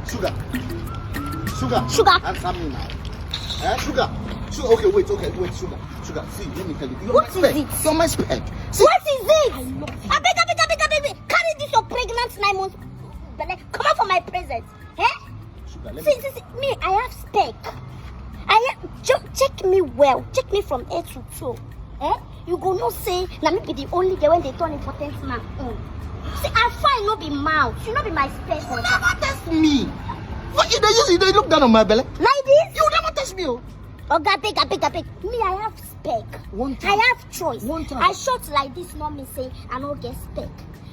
Sugar. Sugar. Sugar. Answer me now. Sugar. Sugar. Okay, wait, sugar. Sugar. See, let me tell you. What is it? You're my spec. See. What is it? I beg. Carry this your pregnant 9 months. Come out for my present. Sugar, See, me, I have spec. Check me well. Check me from head to toe. You go no say, let me be the only girl when they turn important man. See, I find no be mouth. You not be my spec. You never test me. What you they look down on my belly? Like this? You never test me. Oh, gapik. Me, I have spec. I have choice. I short like this, not me say I don't get spec.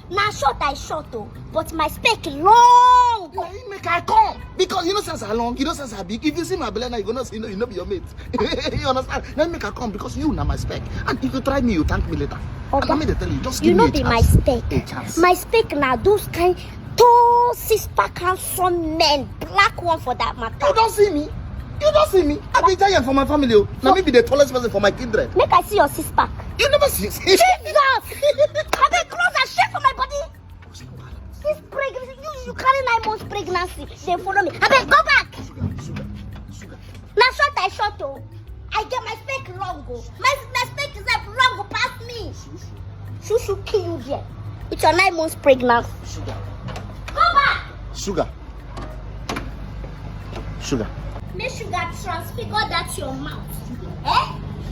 Now short I short but my spec long. You make I come because you know since I long, you know since I big. If you see my belly now, you gonna see you know be your mate. You understand? Let me make I come because you know my spec. And if you try me, you thank me later. Okay. Let me tell you, just you give know me a be chance. my spec. My spec now those kind tall 6-pack handsome men, black one for that matter. You don't see me. I be giant for my family. Now me be the tallest person for my kindred. Make I see your 6-pack. You never see. Jesus! I get close and shake for my body. This pregnancy, you carry 9 months pregnancy. They follow me. I beg, go back. Sugar. Now short I short I get my spec long My spec is like long past me. Shushu kill you there. It's your 9 months pregnancy. Sugar. Go back. Sugar. Make sugar transfigure that your mouth.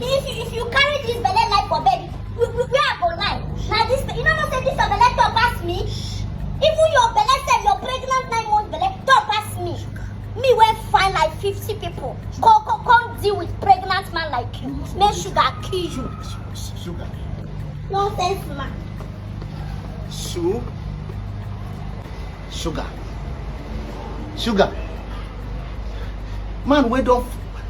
If you carry this belly like for baby, we are go lie. Now this, you know, say this your belly talk pass me. Even your belly said your pregnant 9 months belly talk pass me. Me will find like 50 people. Come deal with pregnant man like you. Make sugar kill you. Sugar. Nonsense man. Sugar. Man, we don't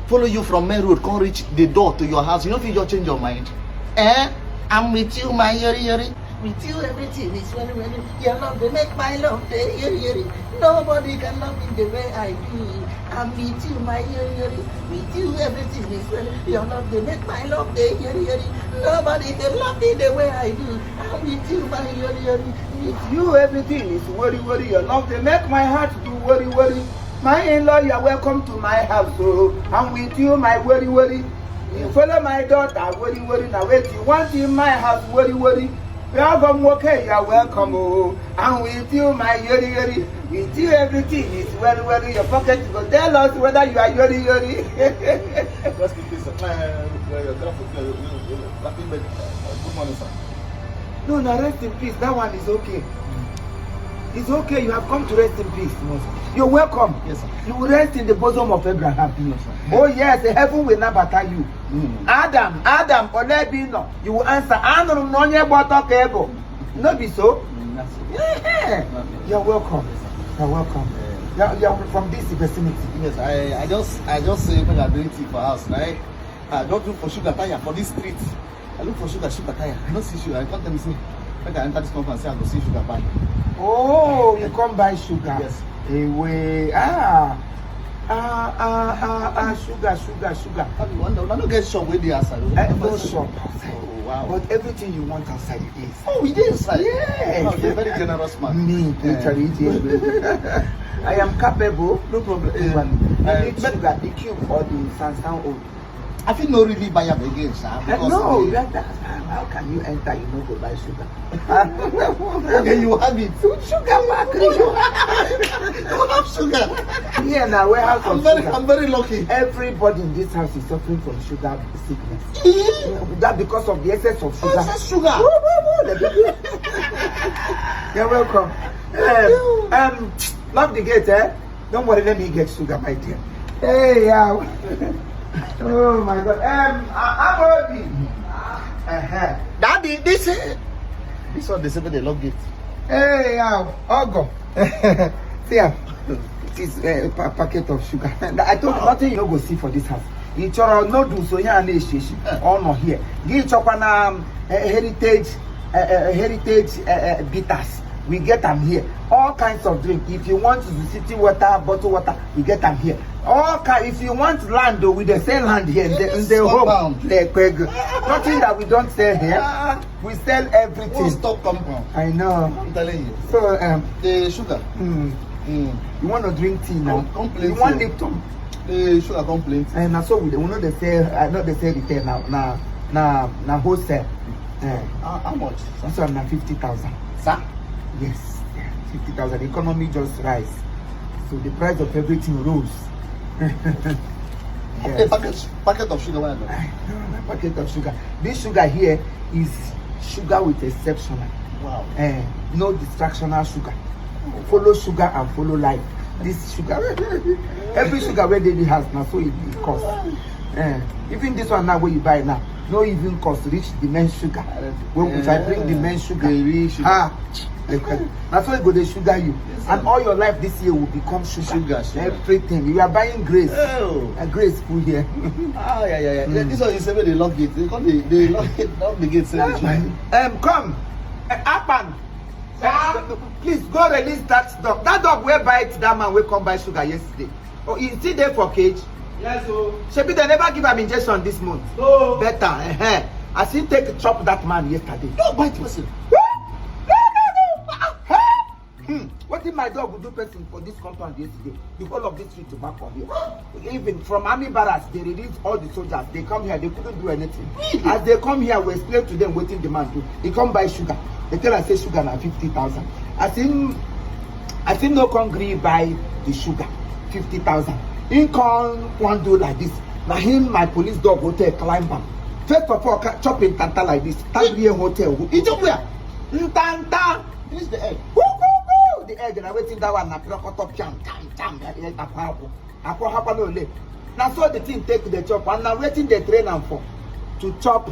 follow you from main road, can't reach the door to your house. You know if you just change your mind. I'm with you, my yori. With you, everything is very. Your love, they make my love, they yori. Nobody can love me the way I do. I'm with you, my yori. With you, everything is very. Your love, they make my love, they yori. Nobody can love me the way I do. I'm with you, my yori. With you, everything is worry. Your love, they make my heart do worry. My in-law, you are welcome to my house. So I'm with you, my worry. You follow my daughter, worry. Now wait, you want in my house, worry. You are come okay, you are welcome. I'm with you, my yori. With you, everything is worry. Your pocket go tell us whether you are yori. Just in case, good morning, sir. No, rest in peace. That one is okay. It's okay. You have come to rest in peace. No, sir. You're welcome. Yes, sir. You will rest in the bosom of Abraham. Yes, sir. Oh yes, the heaven will not batter you. Adam, Olebino, you will answer. No be so? Yeah. You're welcome. You're welcome. You're from this vicinity. Yes, I just say when I'm doing tea for house, right? I don't look for sugar tire for this street. I look for sugar tire. I don't see sugar. I can't tell me see. When I enter this company, say I go see sugar buy. Oh, you come buy sugar. Yes. Away. Sugar. I don't get shop where they outside. No shop outside. Oh, wow. But everything you want outside it is. Oh, we did inside. Yes. Oh, you're a very generous man. Me, literally. I am capable. No problem. You need sugar, the cube or the Sansan old. I feel no really buy up again, sir. No, how can you enter? You know go buy sugar. Okay, you have it. Sugar back. You have sugar. Yeah, now warehouse of sugar. I'm very lucky. Everybody in this house is suffering from sugar sickness. That because of the excess of sugar. Excess sugar. You're welcome. Lock the gate, Don't worry, let me get sugar, my dear. Hey, oh my God. Daddy, this one they say they lock it. Hey, Ogo. See, it is a packet of sugar. I told you nothing you don't go see for this house. It's your no do so here and or not here. Give chokwana heritage bitters. We get them here. All kinds of drink. If you want the city water, bottled water, we get them here. If you want land, though, we sell land here in the home. Nothing that we don't sell here. We sell everything. Stop compound. I know. I'm telling you. So the sugar. You want to drink tea now? Complain. You want Lipton? Sugar complaint. And so we know they say, not they say retail now. Now wholesale. How much? This one now 50,000. Sir? Yes, 50,000. The economy just rise, so the price of everything rose. A packet of sugar. Why not? No, packet of sugar. This sugar here is sugar with exceptional. Wow. No distractional sugar. Follow sugar and follow life. This sugar, every sugar where David has now, so it costs. Even this one now where you buy now, no even cost reach the main sugar. When if I bring the main sugar, that's why go they sugar you, and all your life this year will become sugar. Everything you are buying grace, grace full here. Yeah. This one is when they lock it. They lock it. Lock the gate. Come, Apan. Please go release that dog. That dog will bite that man will come buy sugar yesterday. Oh, is he there for cage? Yes, oh. Shebi they never give him injection this month. No. Better. As he take chop that man yesterday. Don't bite person. What did my dog do person for this compound yesterday? The whole of this street to back on here. Even from army barracks, they released all the soldiers. They come here, they couldn't do anything. As they come here, we explain to them waiting the man to. He come buy sugar. They tell us say sugar na 50,000. I think no congre buy the sugar 50,000. He can't one do like this. Now him, my police dog hotel climb am. First of all, chopping tanta like this. Tangier hotel. It's up where? Tanta. This is the egg. The egg and I waiting that one na top jam. Now so the thing take the chop and now waiting the train am for to chop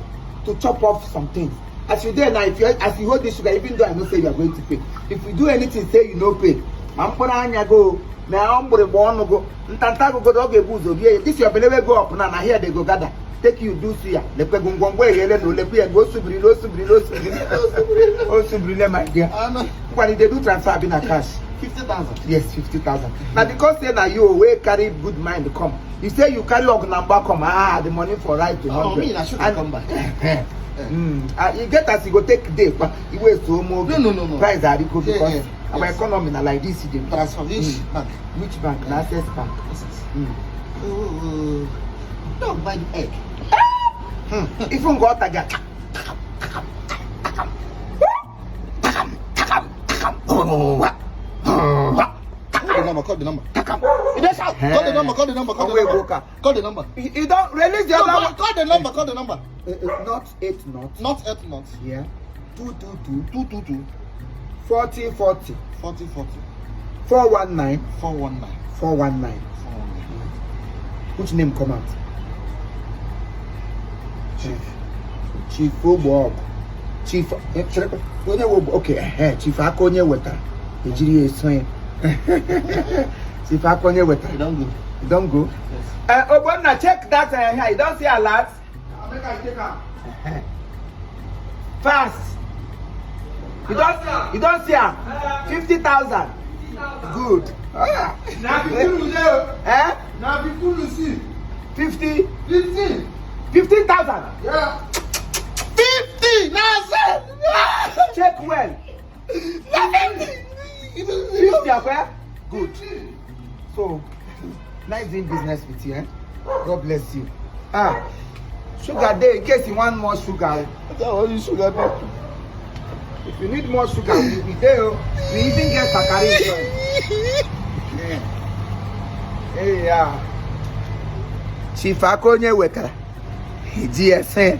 off some things. As you there now, as you hold this sugar, even though I know say you are going to pay. If you do anything, say you no pay. I'm gonna go. Now I'm gonna go. Ntanta go dog a boozo. This your belly go up now. Here they go gather. Take you do suya. Le pe gungwangwe yele no le pe go subri. Oh subri my dear. When they do transfer in a cash. 50,000. Yes, 50,000. Now because say now you will carry good mind come. You say you carry up number come. The money for right to 100. Me I should come back. You get as you go take day, but you wait so more. No. Price are equal because our economy na like this. Transfer this bank. Which bank? Na Access Bank. Don't buy the egg. Even go out again. Call the number. Call the number. You don't release the other one. Call the number. Not 8 knots. Not 8 knots. Yeah. 222. 40. 419. 419. Which name come out? Chief Bob. Chief. Okay. Chief Akonye Weta. Nigeria is saying. Chief Akonye Weta. You don't go. You don't go. Yes. Obonna, check that here. You don't see a lot. I'll make I take out. Fast. You don't see her. 50,000. Good. Now people know. Now people will see. 50. 15. 15,000. Yeah. 50. Now say. Check well. 50 okay? Good. So, nice doing business with you, God bless you. Sugar day, in case you want more sugar. Sugar. If you need more sugar, we'll be there. We even get Sakari. Hey, Chief Akonye Weta. GSN.